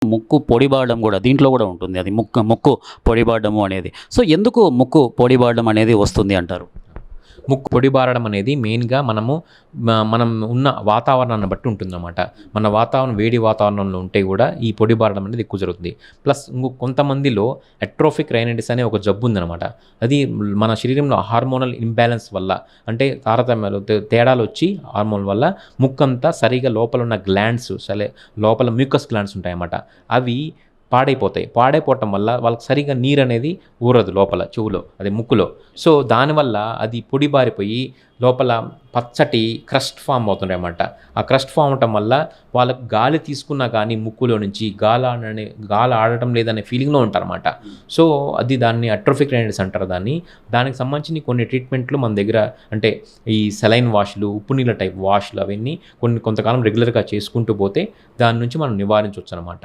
ముక్కు పొడిబారడం గూడా దీంట్లో గూడా ఉంటుంది. అది ముక్కు పొడిబారడము అనేది. సో, ఎందుకు ముక్కు పొడిబారడం అనేది వస్తుంది అంటారు? ముక్కు పొడిబారడం అనేది మెయిన్‌గా మనం ఉన్న వాతావరణాన్ని బట్టి ఉంటుందన్నమాట. మన వాతావరణం వేడి వాతావరణంలో ఉంటే గూడా ఈ పొడిబారడం అనేది ఎక్కువ జరుగుతుంది. ప్లస్ కొంతమందిలో అట్రోఫిక్ రైనైటిస్ అనే ఒక జబ్బు ఉందన్నమాట. అది మన శరీరంలో హార్మోనల్ ఇంబాలెన్స్ వల్ల, అంటే తారతమ్యాలు తేడాలొచ్చి హార్మోన్ వల్ల ముక్కంతా సరిగ్గా లోపల ఉన్న గ్లాండ్స్ లోపల మ్యూకస్ గ్లాండ్స్ ఉంటాయన్నమాట. అవి పాడైపోవటం వల్ల వాళ్ళకి సరిగ్గా నీరనేది ఊరదు లోపల చెవులో, అదే ముక్కులో. సో, దానివల్ల అది పొడిబారిపోయి లోపల పచ్చటి క్రస్ట్ ఫామ్ అవుతుంటాయన్నమాట. ఆ క్రస్ట్ ఫామ్ అవ్వటం వల్ల వాళ్ళకి గాలి తీసుకున్నా కానీ ముక్కులో నుంచి గాలి ఆడటం లేదనే ఫీలింగ్‌లో ఉంటారన్నమాట. సో, అది దాన్ని అట్రోఫిక్ రైనైటిస్ అంటారు దాన్ని. దానికి సంబంధించిన కొన్ని ట్రీట్మెంట్లు మన దగ్గర, అంటే ఈ సెలైన్ వాష్‌లు, ఉప్పు నీళ్ళ టైప్ వాష్‌లు అవన్నీ కొంతకాలం రెగ్యులర్‌గా చేసుకుంటూ పోతే దాని నుంచి మనం నివారించొచ్చనమాట.